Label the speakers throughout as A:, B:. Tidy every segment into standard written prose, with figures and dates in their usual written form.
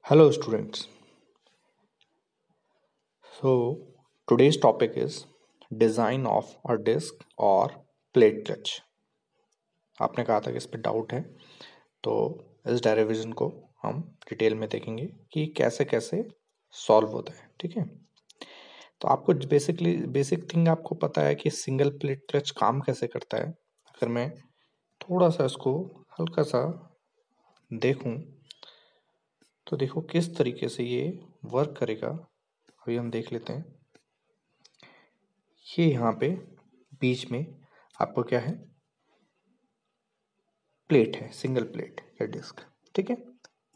A: Hello students. So today's topic is design of a disc or plate clutch. आपने कहा था कि इस पे डाउट है, तो इस डेरिवेशन को हम डिटेल में देखेंगे कि कैसे कैसे सॉल्व होता है। ठीक है, तो आपको बेसिक थिंग आपको पता है कि सिंगल प्लेट क्लच काम कैसे करता है। अगर मैं थोड़ा सा इसको हल्का सा देखूं तो देखो किस तरीके से ये वर्क करेगा। अभी हम देख लेते हैं। ये यहाँ पे बीच में आपको क्या है, प्लेट है, सिंगल प्लेट या डिस्क। ठीक है,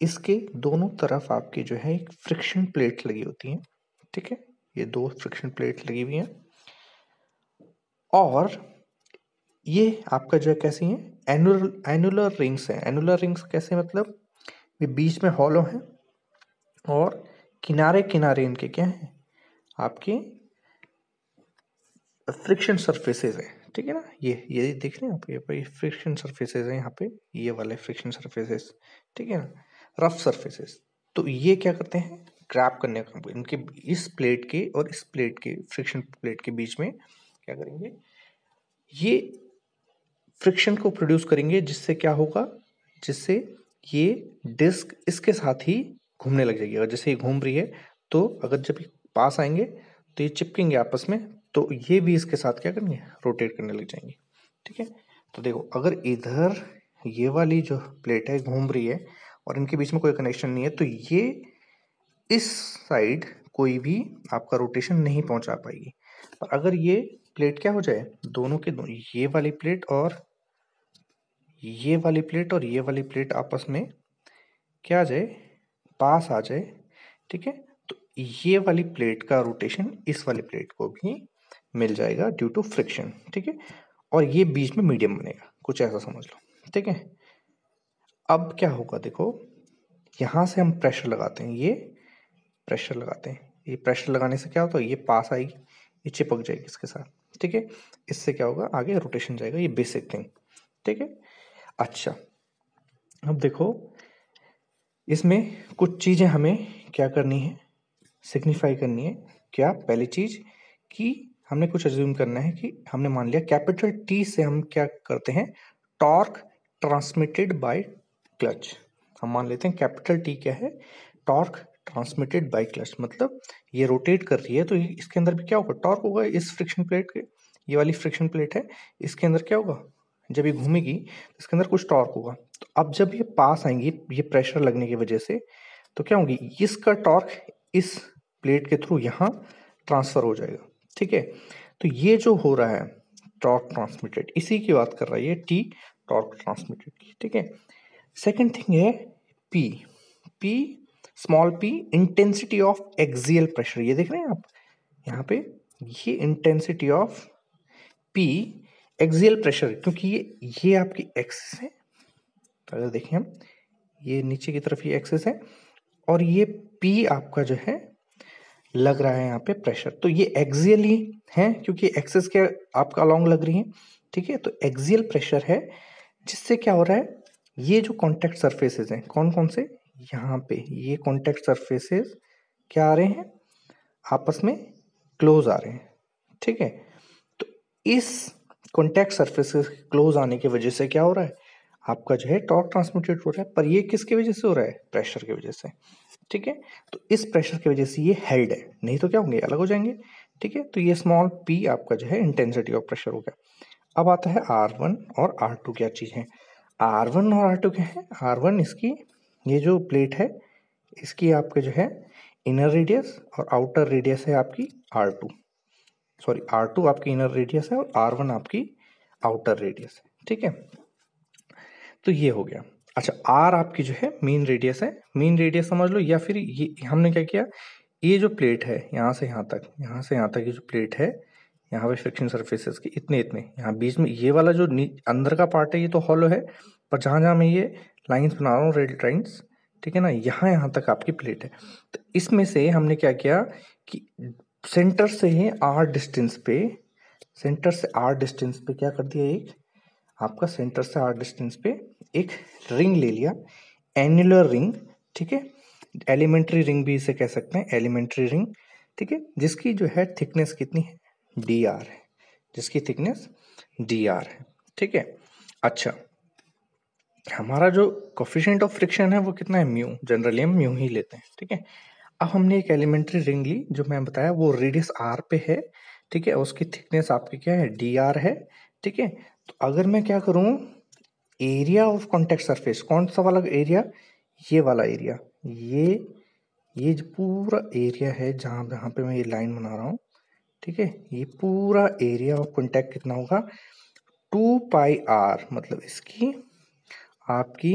A: इसके दोनों तरफ आपकी जो है एक फ्रिक्शन प्लेट लगी होती है। ठीक है, ये दो फ्रिक्शन प्लेट लगी हुई हैं और ये आपका जो है कैसी है, एनुलर रिंग्स है। एनुलर रिंग्स कैसे, मतलब ये बीच में हॉलो है और किनारे किनारे इनके क्या है, आपके फ्रिक्शन सरफेसेस है। ठीक है ना, ये देख रहे हैं आप, ये फ्रिक्शन सरफेसेस है यहाँ पे, ये वाले फ्रिक्शन सरफेसेस। ठीक है ना, रफ सरफेसेस। तो ये क्या करते हैं, ग्रैब करने का, इनके इस प्लेट के और इस प्लेट के, फ्रिक्शन प्लेट के बीच में क्या करेंगे, ये फ्रिक्शन को प्रोड्यूस करेंगे, जिससे क्या होगा, जिससे ये डिस्क इसके साथ ही घूमने लग जाएगी। और जैसे ये घूम रही है तो अगर जब ये पास आएंगे तो ये चिपकेंगे आपस में, तो ये भी इसके साथ क्या करेंगे, रोटेट करने लग जाएंगे। ठीक है, तो देखो अगर इधर ये वाली जो प्लेट है घूम रही है और इनके बीच में कोई कनेक्शन नहीं है, तो ये इस साइड कोई भी आपका रोटेशन नहीं पहुंचा पाएगी। और अगर ये प्लेट क्या हो जाए, दोनों के दो, ये वाली प्लेट और ये वाली प्लेट और ये वाली प्लेट आपस में क्या आ जाए, पास आ जाए। ठीक है, तो ये वाली प्लेट का रोटेशन इस वाली प्लेट को भी मिल जाएगा ड्यू टू फ्रिक्शन। ठीक है, और ये बीच में मीडियम बनेगा, कुछ ऐसा समझ लो। ठीक है, अब क्या होगा, देखो यहां से हम प्रेशर लगाते हैं, ये प्रेशर लगाते हैं, ये प्रेशर लगाने से क्या होता है, ये पास आएगी, ये चिपक जाएगी इसके साथ। ठीक है, इससे क्या होगा, आगे रोटेशन जाएगा, ये बेसिक थिंग। ठीक है, अच्छा अब देखो इसमें कुछ चीजें हमें क्या करनी है, सिग्निफाई करनी है। क्या, पहली चीज कि हमने कुछ अज्यूम करना है कि हमने मान लिया कैपिटल टी से हम क्या करते हैं, टॉर्क ट्रांसमिटेड बाय क्लच। हम मान लेते हैं कैपिटल टी क्या है, टॉर्क ट्रांसमिटेड बाय क्लच, मतलब ये रोटेट कर रही है तो इसके अंदर भी क्या होगा, टॉर्क होगा। इस फ्रिक्शन प्लेट के, ये वाली फ्रिक्शन प्लेट है, इसके अंदर क्या होगा, जब ये घूमेगी तो इसके अंदर कुछ टॉर्क होगा। तो अब जब ये पास आएंगी, ये प्रेशर लगने की वजह से, तो क्या होगी, इसका टॉर्क इस प्लेट के थ्रू यहाँ ट्रांसफर हो जाएगा। ठीक है, तो ये जो हो रहा है टॉर्क ट्रांसमिटेड, इसी की बात कर रहा है ये टी, टॉर्क ट्रांसमिटेड की। ठीक है, सेकंड थिंग है P. P, small P, intensity of axial pressure. ये देख रहे हैं आप यहाँ पे, ये intensity of P axial pressure, क्योंकि ये आपकी एक्सिस है। तो अगर देखें हम, ये नीचे की तरफ ये एक्सिस है और ये पी आपका जो है लग रहा है यहाँ पे प्रेशर, तो ये एक्सियल ही है क्योंकि एक्सिस के आपका अलोंग लग रही है। ठीक है, तो एक्सियल प्रेशर है, जिससे क्या हो रहा है, ये जो कॉन्टेक्ट सरफेसेस हैं, कौन कौन से, यहाँ पे ये कॉन्टेक्ट सरफेसेस क्या आ रहे हैं, आपस में क्लोज आ रहे हैं। ठीक है, तो इस कॉन्टेक्ट सरफेसेस क्लोज आने की वजह से क्या हो रहा है, आपका जो है टॉर्क ट्रांसमिटेड हो रहा है, पर ये किसकी वजह से हो रहा है, प्रेशर की वजह से। ठीक है, तो इस प्रेशर की वजह से ये हेल्ड है, नहीं तो क्या होंगे, अलग हो जाएंगे। ठीक है, तो ये स्मॉल पी आपका जो है इंटेंसिटी ऑफ प्रेशर हो गया। अब आता है R1 और R2 क्या चीज है। R1 और R2 क्या है, R1 इसकी ये जो प्लेट है, इसकी आपके जो है इनर रेडियस और आउटर रेडियस है आपकी R2, सॉरी R2 आपकी इनर रेडियस है और R1 आपकी आउटर रेडियस है। ठीक है, तो ये हो गया। अच्छा, R आपकी जो है मेन रेडियस है, मेन रेडियस समझ लो, या फिर ये हमने क्या किया, ये जो प्लेट है यहाँ से यहाँ तक, यहाँ से यहाँ तक ये जो प्लेट है, यहाँ पे फ्रिक्शन सरफेसेस के इतने इतने, यहाँ बीच में ये वाला जो अंदर का पार्ट है ये तो हॉलो है, पर जहाँ जहाँ मैं ये लाइंस बना रहा हूँ, रेड लाइंस, ठीक है ना, यहाँ तक आपकी प्लेट है। तो इसमें से हमने क्या किया कि सेंटर से आर डिस्टेंस पे, सेंटर से आर डिस्टेंस पे क्या कर दिया, एक आपका सेंटर से आर डिस्टेंस पे एक रिंग ले लिया, एन्युलर रिंग। ठीक है, एलिमेंट्री रिंग भी इसे कह सकते हैं, एलिमेंट्री रिंग, ठीक है, जिसकी जो है थिकनेस कितनी है, dr है, जिसकी थिकनेस dr है, ठीक है। अच्छा, हमारा जो कोफिशिएंट ऑफ फ्रिक्शन है वो कितना है, म्यू, जनरली हम म्यू ही लेते हैं, ठीक है। अब हमने एक एलिमेंट्री रिंग ली, जो मैं बताया वो रेडियस r पे है, ठीक है, उसकी थिकनेस आपकी क्या है, dr है, ठीक है। तो अगर मैं क्या करूं, एरिया ऑफ कॉन्टेक्ट सरफेस, कौन सा वाला एरिया, ये वाला एरिया, ये जो पूरा एरिया है जहां पे मैं ये लाइन बना रहा हूँ, ठीक है, ये पूरा एरिया ऑफ कॉन्टेक्ट कितना होगा, 2πr, मतलब इसकी आपकी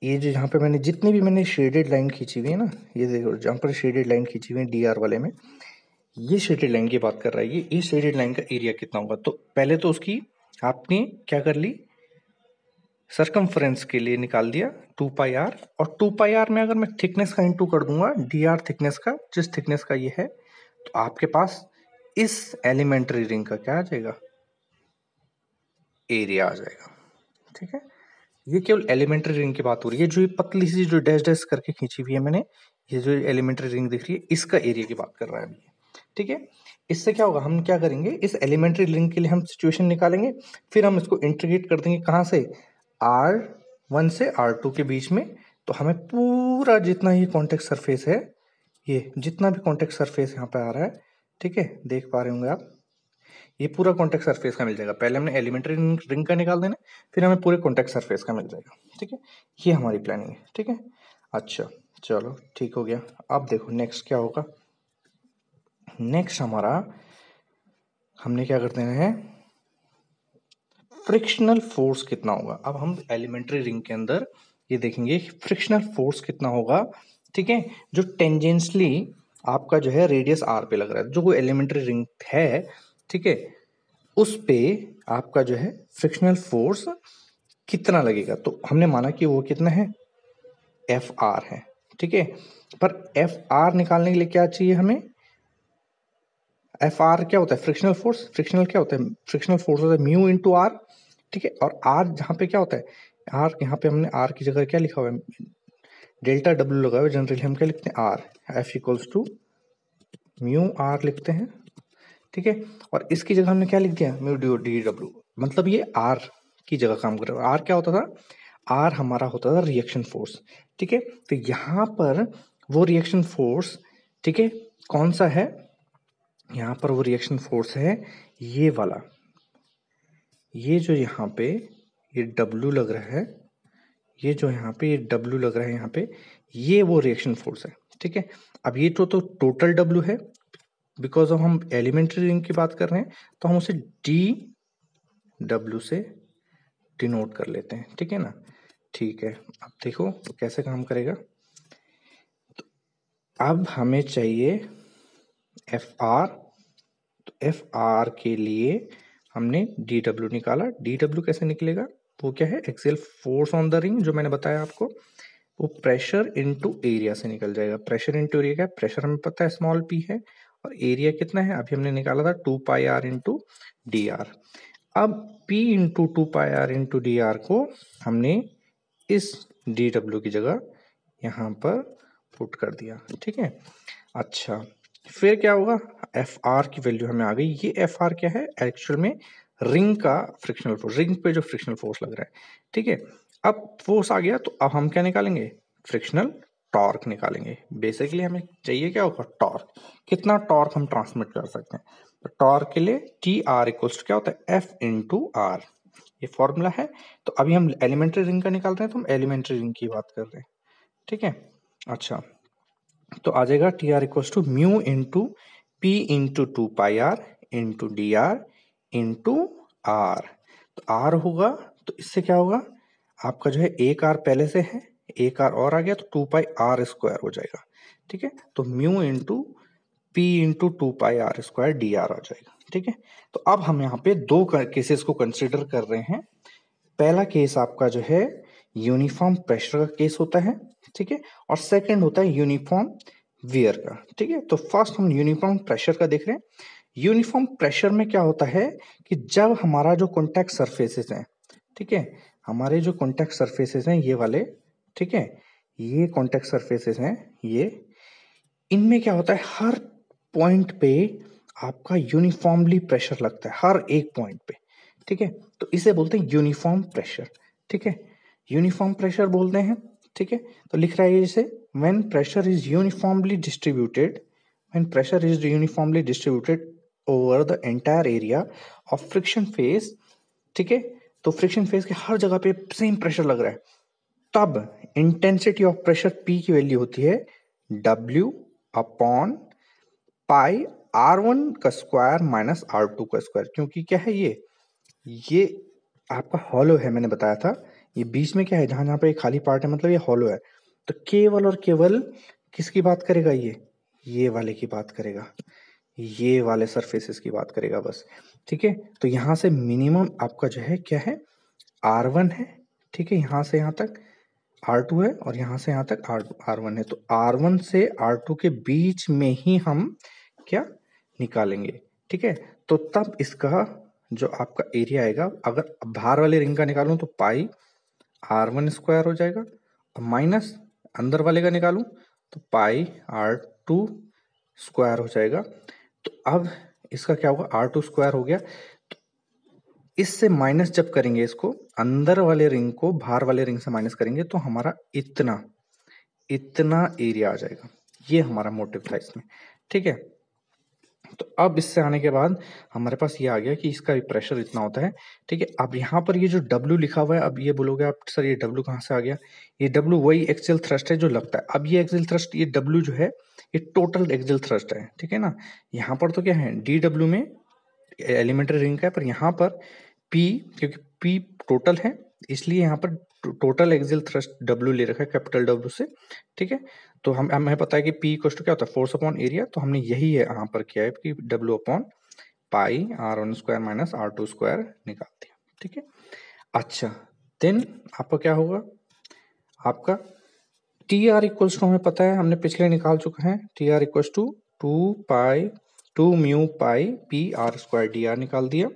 A: ये जो यहाँ पे मैंने जितनी भी मैंने शेडेड लाइन खींची हुई है ना, ये देखो जहाँ पर शेडेड लाइन खींची हुई है dr वाले में, ये शेडेड लाइन की बात कर रहा है, ये शेडेड लाइन का एरिया कितना होगा। तो पहले तो उसकी आपने क्या कर ली, सरकमफ्रेंस के लिए निकाल दिया 2πr, और 2πr में अगर मैं थिकनेस का इंटू कर दूंगा dr थिकनेस का, जिस थिकनेस का ये है, तो आपके पास इस एलिमेंट्री रिंग का क्या आ जाएगा, एरिया आ जाएगा, ठीक है। ये केवल एलिमेंट्री रिंग की बात हो रही है, जो ये पतली सी जो डैश डैश करके खींची हुई है मैंने, ये जो एलिमेंट्री रिंग दिख रही है, इसका एरिया की बात कर रहा है अभी, ठीक है। इससे क्या होगा, हम क्या करेंगे, इस एलिमेंट्री रिंग के लिए हम सिचुएशन निकालेंगे, फिर हम इसको इंटीग्रेट कर देंगे कहाँ से, R1 से R2 के बीच में। तो हमें पूरा जितना ही कॉन्टेक्ट सरफेस है, ये जितना भी कॉन्टेक्ट सरफेस यहाँ पे आ रहा है, ठीक है, देख पा रहे होंगे आप, ये पूरा कॉन्टेक्ट सरफेस का मिल जाएगा। पहले हमने एलिमेंट्री रिंग का निकाल देना, फिर हमें पूरे कॉन्टेक्ट सरफेस का मिल जाएगा, ठीक है। ये हमारी प्लानिंग है, ठीक है। अच्छा, चलो ठीक हो गया। अब देखो नेक्स्ट क्या होगा, नेक्स्ट हमारा, हमने क्या कर देना है, फ्रिक्शनल फोर्स कितना होगा। अब हम एलिमेंट्री रिंग के अंदर ये देखेंगे फ्रिक्शनल फोर्स कितना होगा, ठीक है, जो टेंजेंशली आपका जो है रेडियस आर पे लग रहा है, जो कोई एलिमेंट्री रिंग है, ठीक है, उस पे आपका जो है फ्रिक्शनल फोर्स कितना लगेगा। तो हमने माना कि वो कितना है, एफ आर है, ठीक है। पर एफ आर निकालने के लिए क्या चाहिए हमें, एफ आर क्या होता है, फ्रिक्शनल फोर्स, फ्रिक्शनल क्या होता है, फ्रिक्शनल फोर्स होता है म्यू इंटू आर, ठीक है। और आर जहाँ पे क्या होता है, आर यहाँ पे हमने आर की जगह क्या लिखा हुआ है, डेल्टा डब्ल्यू लगा हुआ है, जनरली हम क्या लिखते हैं, R, F equals to mu R लिखते हैं, ठीक है। और इसकी जगह हमने क्या लिख दिया, म्यू डी डब्ल्यू, मतलब ये आर की जगह काम कर रहा है। आर क्या होता था, आर हमारा होता था रिएक्शन फोर्स, ठीक है। तो यहाँ पर वो रिएक्शन फोर्स, ठीक है, कौन सा है, यहाँ पर वो रिएक्शन फोर्स है ये वाला, ये जो यहाँ पे ये W लग रहा है, ये जो यहाँ पे ये W लग रहा है यहाँ पे, ये वो रिएक्शन फोर्स है, ठीक है। अब ये तो टोटल W है, बिकॉज ऑफ हम एलिमेंट्री रिंग की बात कर रहे हैं, तो हम उसे DW से डिनोट कर लेते हैं, ठीक है ना। ठीक है, अब देखो तो कैसे काम करेगा। तो अब हमें चाहिए FR, तो FR के लिए हमने DW निकाला। DW कैसे निकलेगा, वो क्या है, axial force on the ring, जो मैंने बताया आपको, वो प्रेशर इनटू एरिया से निकल जाएगा। प्रेशर इनटू एरिया क्या है, प्रेशर हमें पता है स्मॉल p है, और एरिया कितना है अभी हमने निकाला था 2πr इंटू dr। अब p into 2πr into dr को हमने इस dw की जगह यहाँ पर पुट कर दिया, ठीक है। अच्छा, फिर क्या होगा, एफ आर की वैल्यू हमें आ गई। ये एफ आर क्या है, एक्चुअल में रिंग का फ्रिक्शनल फोर्स, रिंग पे जो फ्रिक्शनल फोर्स लग रहा है, ठीक है। अब फोर्स आ गया, तो अब हम क्या निकालेंगे, फ्रिक्शनल टॉर्क निकालेंगे। बेसिकली हमें चाहिए क्या होगा, टॉर्क, कितना टॉर्क हम ट्रांसमिट कर सकते हैं। तो टॉर्क के लिए टी आर इक्वल्स क्या होता है, एफ इंटू आर, ये फॉर्मूला है। तो अभी हम एलिमेंट्री रिंग का निकाल रहे हैं, तो हम एलिमेंट्री रिंग की बात कर रहे हैं, ठीक है। अच्छा, तो आ जाएगा T R equals to mu into P into 2πr into D R into R. तो आर होगा, तो इससे क्या होगा, आपका जो है एक आर पहले से है, एक आर और आ गया, तो 2πr² हो जाएगा, ठीक है। तो mu into P into 2πr² D R आ जाएगा, ठीक है। तो अब हम यहाँ पे दो केसेस को कंसिडर कर रहे हैं। पहला केस आपका जो है यूनिफॉर्म प्रेशर का केस होता है, ठीक है, और सेकंड होता है यूनिफॉर्म वियर का, ठीक है। तो फर्स्ट हम यूनिफॉर्म प्रेशर का देख रहे हैं। यूनिफॉर्म प्रेशर में क्या होता है कि जब हमारा जो कॉन्टैक्ट सरफेसेस हैं, ठीक है, हमारे जो कॉन्टैक्ट सरफेसेस हैं ये वाले, ठीक है, ये कॉन्टैक्ट सरफेसेस हैं ये, इनमें क्या होता है हर पॉइंट पे आपका यूनिफॉर्मली प्रेशर लगता है हर एक पॉइंट पे, ठीक है। तो इसे बोलते हैं यूनिफॉर्म प्रेशर, ठीक है, यूनिफॉर्म प्रेशर बोलते हैं, ठीक है। तो लिख रहा है इसे when pressure is uniformly distributed, when pressure is uniformly distributed over the entire area of friction face, ठीक है। तो फ्रिक्शन फेस के हर जगह पे सेम प्रेशर लग रहा है, तब इंटेंसिटी ऑफ प्रेशर P की वैल्यू होती है W अपॉन पाई R1 का स्क्वायर माइनस R2 का स्क्वायर। क्योंकि क्या है ये आपका हॉलो है, मैंने बताया था, ये बीच में क्या है, जहां जहां पे खाली पार्ट है मतलब ये हॉलो है। तो केवल और केवल किसकी बात करेगा, ये वाले की बात करेगा, ये वाले सरफेसेस की बात करेगा बस, ठीक है। तो यहां से मिनिमम आपका जो है क्या है, R1 है, ठीक है, यहां से यहां तक R2 है और यहां से यहां तक R1 है। तो R1 से R2 के बीच में ही हम क्या निकालेंगे, ठीक है। तो तब इसका जो आपका एरिया आएगा, अगर बाहर वाले रिंग का निकालूं तो पाई R1 स्क्वायर हो जाएगा, और माइनस अंदर वाले का निकालूं तो पाई R2 स्क्वायर हो जाएगा। तो अब इसका क्या होगा, R2 स्क्वायर हो गया। तो इससे माइनस जब करेंगे, इसको अंदर वाले रिंग को बाहर वाले रिंग से माइनस करेंगे तो हमारा इतना इतना एरिया आ जाएगा। ये हमारा मोटिव था इसमें, ठीक है। तो अब इससे आने के बाद हमारे पास ये आ गया कि इसका भी प्रेशर इतना होता है, ठीक है। अब यहाँ पर ये जो W लिखा हुआ है, अब ये बोलोगे आप सर ये W कहाँ से आ गया, ये W वही एक्सियल थ्रस्ट है जो लगता है। अब ये एक्सियल थ्रस्ट, ये W जो है ये टोटल एक्सियल थ्रस्ट है, ठीक है ना। यहाँ पर तो क्या है, DW में एलिमेंट्री रिंग का है, पर यहाँ पर P, क्योंकि P टोटल है इसलिए यहाँ पर टोटल एक्सियल थ्रस्ट W ले रखा है कैपिटल W से, ठीक है। तो हमें पता है कि P इक्वल टू क्या होता है, फोर्स अपॉन एरिया। तो हमने यही है यहाँ पर किया है कि W upon pi R1 square minus R2 square निकाल दिया, ठीक है। अच्छा, देन आपका क्या होगा, आपका TR इक्वल्स टू हमें पता है, हमने पिछले निकाल चुके हैं। TR equals to 2 mu pi PR square DR निकाल दिया।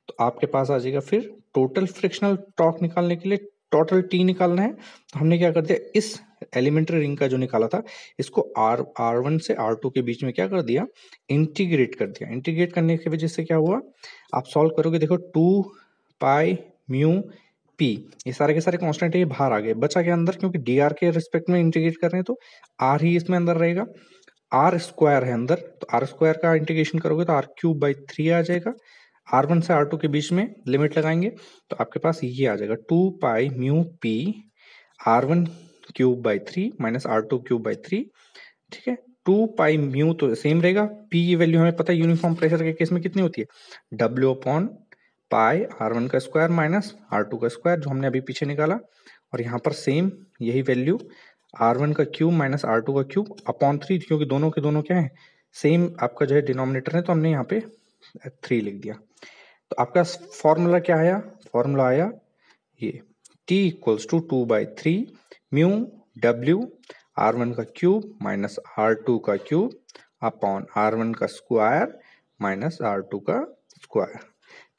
A: तो आपके पास आ जाएगा फिर टोटल फ्रिक्शनल टॉर्क निकालने के लिए टोटल T निकालना है। तो हमने क्या कर दिया, इस एलिमेंट्री रिंग का जो निकाला था इसको R1 से R2 के बीच में क्या कर दिया, इंटीग्रेट कर दिया। इंटीग्रेट करने की वजह से क्या हुआ, आप सॉल्व करोगे, देखो 2 पाई म्यू P, ये सारे के सारे कांस्टेंट है, ये बाहर आ गए, बचा के अंदर, क्योंकि DR के रिस्पेक्ट में इंटीग्रेट कर रहे हैं तो R ही इसमें अंदर रहेगा। R स्क्वायर है अंदर, तो R स्क्वायर का इंटीग्रेशन करोगे तो R³/3 आ जाएगा। R1 से R2 के बीच में लिमिट लगाएंगे तो आपके पास ये आ जाएगा 2 पाई mu P R1³/3 minus R2³/3, ठीक है। 2 पाई म्यू तो सेम रहेगा, P की वैल्यू हमें पता है यूनिफॉर्म प्रेशर के केस में कितनी होती है, W अपॉन पाई R1 का स्क्वायर माइनस R2 का स्क्वायर, जो हमने अभी पीछे निकाला। और यहाँ पर सेम यही वैल्यू R1 का क्यूब माइनस R2 का क्यूब अपॉन 3, क्योंकि दोनों के दोनों क्या है, सेम आपका जो है डिनोमिनेटर है, तो हमने यहाँ पे 3 लिख दिया। तो आपका फॉर्मूला क्या आया, फॉर्मूला आया ये T equals to 2/3 mu W R1 का क्यूब माइनस R2 का क्यूब अपॉन R1 का स्क्वायर माइनस R2 का स्क्वायर,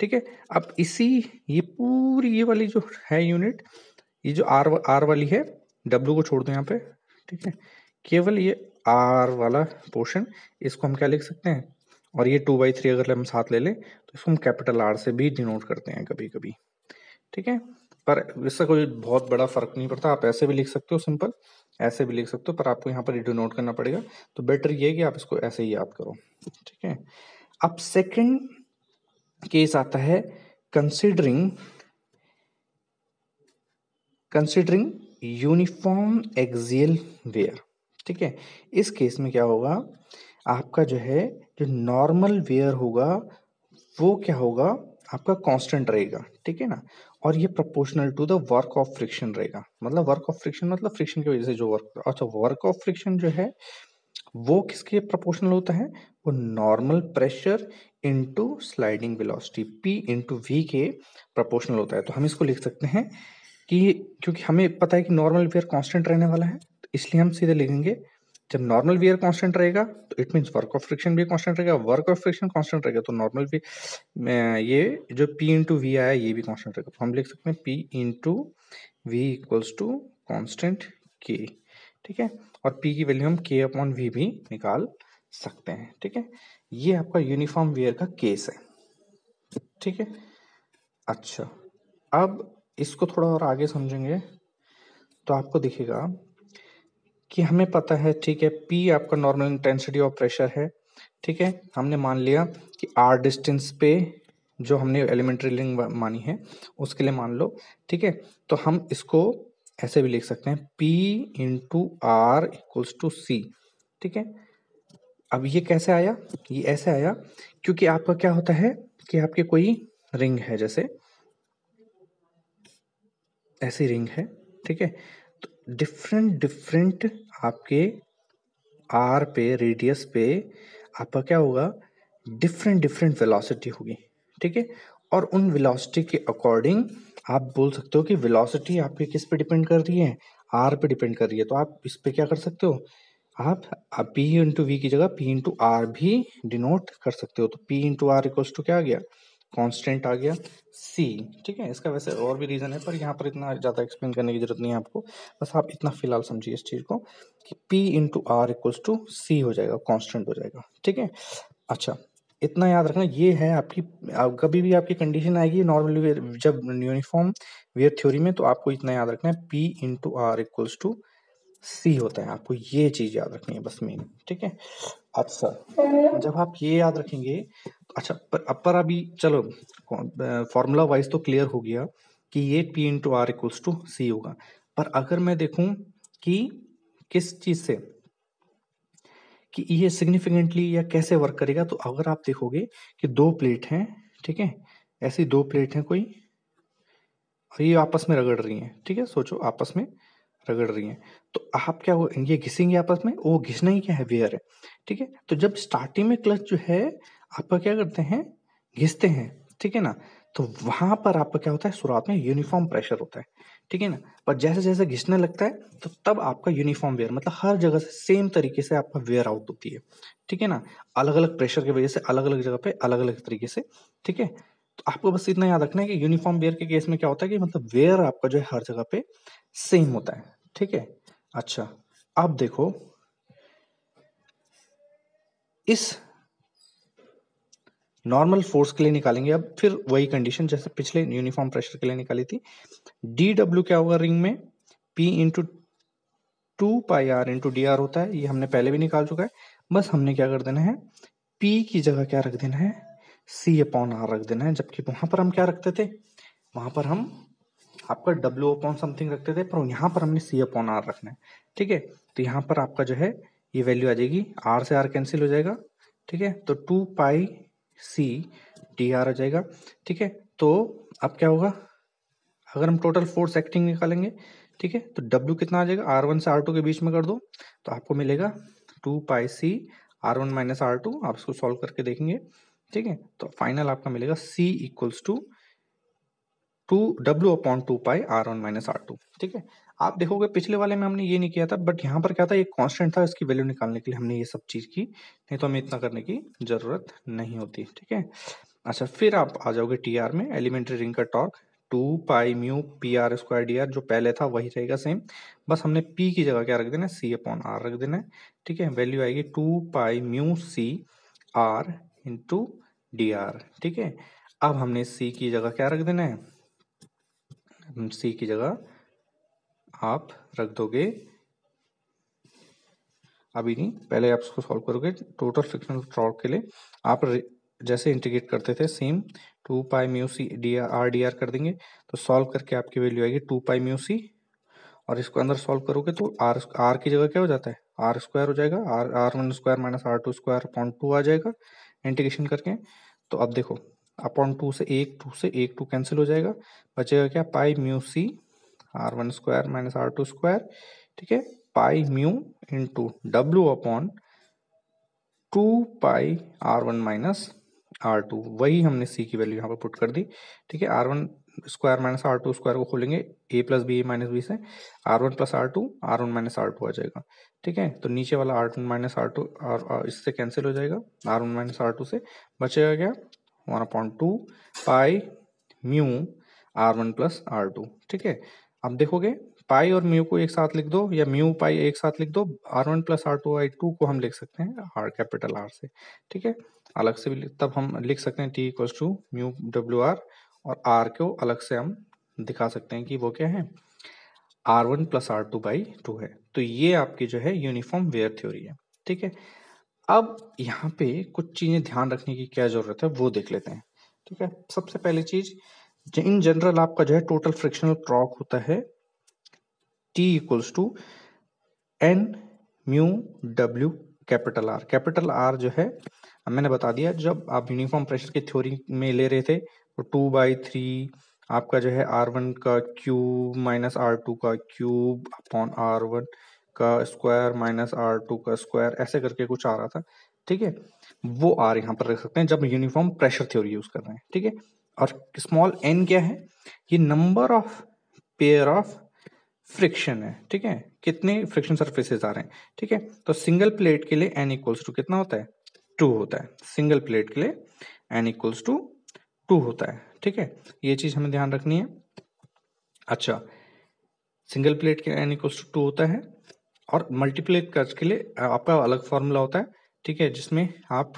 A: ठीक है। अब इसी ये पूरी ये वाली जो है यूनिट, ये जो R वाली है, W को छोड़ दो यहाँ पे, ठीक है, केवल ये R वाला पोर्शन, इसको हम क्या लिख सकते हैं, और ये 2/3 अगर हम साथ ले लें तो इसको हम कैपिटल R से भी डिनोट करते हैं कभी कभी, ठीक है। पर इससे कोई बहुत बड़ा फर्क नहीं पड़ता, आप ऐसे भी लिख सकते हो, सिंपल ऐसे भी लिख सकते हो, पर आपको यहाँ पर डिनोट करना पड़ेगा। तो बेटर ये है कि आप इसको ऐसे ही याद करो, ठीक है। अब सेकंड केस आता है कंसिडरिंग यूनिफॉर्म एक्सियल वेयर, ठीक है। इस केस में क्या होगा, आपका जो है जो नॉर्मल वेयर होगा वो क्या होगा, आपका कांस्टेंट रहेगा, ठीक है ना। और ये proportional to the work of friction रहेगा, मतलब वर्क ऑफ फ्रिक्शन मतलब फ्रिक्शन की वजह से जो वर्क, अच्छा वर्क ऑफ फ्रिक्शन जो है वो किसके प्रोपोर्शनल होता है, वो normal pressure into sliding velocity P into V के प्रोपोर्शनल होता है। तो हम इसको लिख सकते हैं कि, क्योंकि हमें पता है कि नॉर्मल वेयर कांस्टेंट रहने वाला है, तो इसलिए हम सीधे लिखेंगे, जब नॉर्मल वियर कांस्टेंट रहेगा तो it means work of friction भी कांस्टेंट रहेगा, वर्क ऑफ फ्रिक्शन कांस्टेंट रहेगा तो नॉर्मल भी ये जो P इंटू वी आया ये भी कांस्टेंट रहेगा। तो हम लिख सकते हैं P into V equals to constant K, ठीक है। और P की वैल्यू हम K अपॉन V भी निकाल सकते हैं, ठीक है। ये आपका यूनिफॉर्म वियर का केस है, ठीक है। अच्छा, अब इसको थोड़ा और आगे समझेंगे तो आपको दिखेगा कि हमें पता है, ठीक है, P आपका नॉर्मल इंटेंसिटी ऑफ प्रेशर है, ठीक है। हमने मान लिया कि R डिस्टेंस पे जो हमने एलिमेंट्री लिंक मानी है उसके लिए मान लो, ठीक है। तो हम इसको ऐसे भी लिख सकते हैं P into R equals to C, ठीक है। अब ये कैसे आया, ये ऐसे आया क्योंकि आपका क्या होता है कि आपके कोई रिंग है, जैसे ऐसी रिंग है, ठीक है। तो डिफरेंट डिफरेंट आपके आर पे, रेडियस पे आपका क्या होगा, डिफरेंट डिफरेंट वेलोसिटी होगी, ठीक है। और उन वेलोसिटी के अकॉर्डिंग आप बोल सकते हो कि वेलोसिटी आपके किस पे डिपेंड कर रही है, आर पे डिपेंड कर रही है। तो आप इस पे क्या कर सकते हो, आप P इंटू वी की जगह P इंटू आर भी डिनोट कर सकते हो। तो P into R equals to क्या आ गया, कांस्टेंट आ गया C, ठीक है। इसका वैसे और भी रीजन है पर यहाँ पर इतना ज़्यादा एक्सप्लेन करने की जरूरत नहीं है आपको, बस आप इतना फिलहाल समझिए इस चीज़ को कि P into R equals to C हो जाएगा, कांस्टेंट हो जाएगा, ठीक है। अच्छा, इतना याद रखना, ये है आपकी कभी भी आपकी कंडीशन आएगी नॉर्मल वेयर जब यूनिफॉर्म वेयर थ्योरी में, तो आपको इतना याद रखना है P into R equals to C होता है, आपको ये चीज याद रखनी है बस मेन, ठीक है। अच्छा, जब आप ये याद रखेंगे, अच्छा पर अभी चलो फॉर्मूला वाइज तो क्लियर हो गया कि ये P into R equals to C होगा। पर अगर मैं देखूं कि किस चीज से कि ये सिग्निफिकेंटली या कैसे वर्क करेगा, तो अगर आप देखोगे कि दो प्लेट हैं, ठीक है, ऐसी दो प्लेट हैं कोई, और ये आपस में रगड़ रही हैं, ठीक है, सोचो आपस में रगड़ रही हैं, तो आप क्या हो, ये घिसेंगे आपस में, वो घिसना ही क्या है, वेयर है, ठीक है। तो जब स्टार्टिंग में क्लच जो है आपका क्या करते हैं, घिसते हैं, ठीक है ना। तो वहां पर आपका क्या होता है, शुरुआत में यूनिफॉर्म प्रेशर होता है, ठीक है ना। पर जैसे जैसे घिसने लगता है तो तब आपका यूनिफॉर्म वेयर, मतलब हर जगह से सेम तरीके से आपका वेयर आउट होती है, ठीक है ना। अलग अलग प्रेशर की वजह से अलग अलग जगह पे अलग अलग तरीके से, ठीक है। तो आपको बस इतना याद रखना है कि यूनिफॉर्म वेयर के केस में क्या होता है कि मतलब वेयर आपका जो है हर जगह पे सेम होता है, ठीक है। अच्छा, अब देखो इस नॉर्मल फोर्स के लिए निकालेंगे अब फिर वही कंडीशन जैसे पिछले यूनिफॉर्म प्रेशर के लिए निकाली थी। डी डब्ल्यू क्या होगा रिंग में, P into two pi R into D R होता है, ये हमने पहले भी निकाल चुका है। बस हमने क्या कर देना है, पी की जगह क्या रख देना है, सी अपॉन आर रख देना है। जबकि वहां पर हम क्या रखते थे, वहां पर हम आपका डब्ल्यू अपॉन समथिंग रखते थे, पर यहाँ पर हमने सी अपॉन आर रखना है, ठीक है। तो यहाँ पर आपका जो है ये वैल्यू आ जाएगी, आर से आर कैंसिल हो जाएगा, ठीक है। तो two pi C D R आ जाएगा, ठीक है। तो अब क्या होगा, अगर हम टोटल फोर्स एक्टिंग निकालेंगे, ठीक है, तो डब्ल्यू कितना आ जाएगा, आर वन से आर टू के बीच में कर दो तो आपको मिलेगा two pi C R one minus are two. आप इसको सॉल्व करके देखेंगे, ठीक है। तो फाइनल आपका मिलेगा C equals to two W upon two pi R one minus are two, ठीक है। आप देखोगे पिछले वाले में हमने ये नहीं किया था, बट यहाँ पर क्या था, एक कांस्टेंट था, इसकी वैल्यू निकालने के लिए हमने ये सब चीज की, नहीं तो हमें इतना करने की जरूरत नहीं होती, ठीक है। अच्छा, फिर आप आ जाओगे टी आर में, एलिमेंट्री रिंग का torque two pi mu P R square D R, जो पहले था वही रहेगा सेम, बस हमने पी की जगह क्या रख देना है, सी अपॉन आर रख देना है, ठीक है। वैल्यू आएगी two pi mu C R into D R, ठीक है। अब हमने सी की जगह क्या रख देना है, सी की जगह आप रख दोगे, अभी नहीं, पहले आप इसको सॉल्व करोगे टोटल फ्रिक्शनल टॉर्क के लिए, आप जैसे इंटीग्रेट करते थे same two pi mu C D R कर देंगे, तो सॉल्व करके आपकी वैल्यू आएगी टू पाई म्यू सी, और इसको अंदर सॉल्व करोगे तो आर आर की जगह क्या हो जाता है, आर स्क्वायर हो जाएगा, r r one square minus are two square upon two आ जाएगा इंटीग्रेशन करके। तो अब देखो अपॉन टू से एक टू कैंसिल हो जाएगा, बचेगा क्या, pi mu C R one square minus are two square, ठीक है, pi mu into W upon two pi R one minus are two, वही हमने सी की वैल्यू यहाँ पर पुट कर दी, ठीक है। Are one square minus are two square को खोलेंगे a plus b minus b से, r one plus are two, r one minus are two आ जाएगा। ठीक है, तो नीचे वाला r one minus are two और इससे कैंसिल हो जाएगा, are one minus are two से बचेगा क्या, 1/2 pi mu r one plus are two. ठीक है, अब देखोगे पाई और म्यू को एक साथ लिख दो या म्यू पाई एक साथ लिख दो, R one plus are two I two को हम लिख सकते हैं आर कैपिटल आर से। ठीक है, अलग से भी तब हम लिख सकते हैं T equals to mu W R, और आर को अलग से हम दिखा सकते हैं कि वो क्या है, are one plus are two by two है। तो ये आपकी जो है यूनिफॉर्म वेयर थ्योरी है। ठीक है, अब यहाँ पे कुछ चीजें ध्यान रखने की क्या जरूरत है वो देख लेते हैं। ठीक है, सबसे पहली चीज, इन जनरल आपका जो है टोटल फ्रिक्शनल टॉर्क होता है T equals to N mu W capital R. Capital R जो है मैंने बता दिया, जब आप यूनिफॉर्म प्रेशर की थ्योरी में ले रहे थे तो 2/3 आपका जो है आर वन का क्यूब माइनस आर टू का क्यूब अपॉन आर वन का स्क्वायर माइनस आर टू का स्क्वायर ऐसे करके कुछ आ रहा था। ठीक है, वो आर यहाँ पर रख सकते हैं जब यूनिफॉर्म प्रेशर थ्योरी यूज कर रहे हैं। ठीक है, और स्मॉल एन क्या है, ये number of pair of friction है। ठीक है, कितने फ्रिक्शन सरफेसेस आ रहे हैं। ठीक है, तो सिंगल प्लेट के लिए एन इक्वल्स टू कितना होता है, 2 होता है। सिंगल प्लेट के लिए एन इक्वल्स टू 2 होता है। ठीक है, ये चीज हमें ध्यान रखनी है। अच्छा, सिंगल प्लेट के एन इक्वल्स टू 2 होता है, और मल्टीप्लेट कर्व के लिए आपका अलग फॉर्मूला होता है। ठीक है, जिसमें आप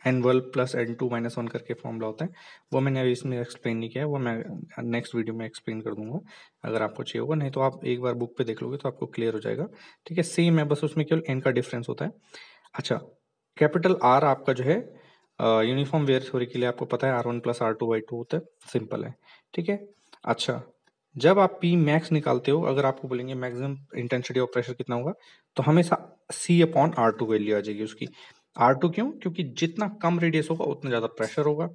A: n1 प्लस n2 माइनस 1 करके फॉर्मूला होता है, वो मैंने अभी इसमें एक्सप्लेन नहीं किया है, वो मैं नेक्स्ट वीडियो में एक्सप्लेन कर दूंगा अगर आपको चाहिए होगा, नहीं तो आप एक बार बुक पे देख लोगे तो आपको क्लियर हो जाएगा। ठीक है, सेम है, बस उसमें केवल n का डिफरेंस होता है। अच्छा, कैपिटल आर आपका जो है यूनिफॉर्म वेयर थ्योरी के लिए आपको पता है are one plus are two by two होता है, सिंपल है। ठीक है, अच्छा, जब आप पी मैक्स निकालते हो, अगर आपको बोलेंगे मैक्सिमम इंटेंसिटी ऑफ प्रेशर कितना होगा, तो हमेशा सी अपॉन आर टू वैल्यू आ जाएगी उसकी। आर टू क्यों, क्योंकि जितना कम रेडियस होगा उतना ज्यादा प्रेशर होगा।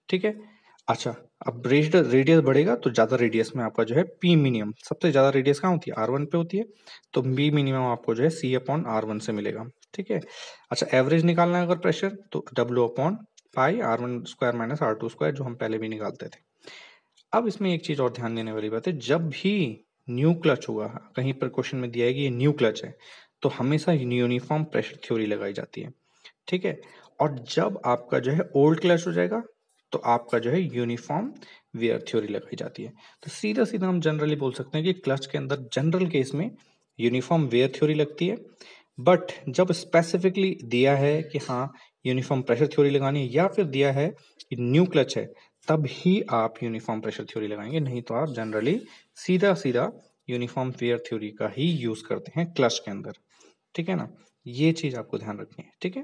A: ठीक है, अच्छा, अब रेडियस बढ़ेगा तो ज्यादा रेडियस में आपका जो है पी मिनिमम, सबसे ज्यादा रेडियस कहाँ होती है, आर वन पे होती है, तो बी मिनिमम आपको जो है सी अपॉन आर वन से मिलेगा। ठीक है, अच्छा, एवरेज निकालना है अगर प्रेशर, तो W upon pi R one square minus are two square, जो हम पहले भी निकालते थे। अब इसमें एक चीज और ध्यान देने वाली बात है, जब भी न्यू क्लच होगा, कहीं पर क्वेश्चन में दिया है कि ये न्यू क्लच है, तो हमेशा यूनिफॉर्म प्रेशर थ्योरी लगाई जाती है। ठीक है, और जब आपका जो है ओल्ड क्लच हो जाएगा, तो आपका जो है यूनिफॉर्म वेयर थ्योरी लगाई जाती है। तो सीधा सीधा हम जनरली बोल सकते हैं कि क्लच के अंदर जनरल केस में यूनिफॉर्म वेयर थ्योरी लगती है, बट जब स्पेसिफिकली दिया है कि हाँ यूनिफॉर्म प्रेशर थ्योरी लगानी है, या फिर दिया है कि न्यू क्लच है, तब ही आप यूनिफॉर्म प्रेशर थ्योरी लगाएंगे, नहीं तो आप जनरली सीधा सीधा यूनिफॉर्म वेयर थ्योरी का ही यूज करते हैं क्लच के अंदर। ठीक है ना, ये चीज आपको ध्यान रखनी है। ठीक है,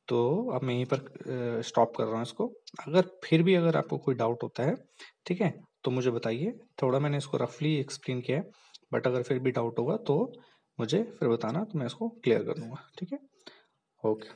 A: तो अब मैं यहीं पर स्टॉप कर रहा हूँ इसको। अगर फिर भी अगर आपको कोई डाउट होता है, ठीक है, तो मुझे बताइए। थोड़ा मैंने इसको रफली एक्सप्लेन किया है, बट अगर फिर भी डाउट होगा तो मुझे फिर बताना, तो मैं इसको क्लियर कर दूंगा। ठीक है, ओके।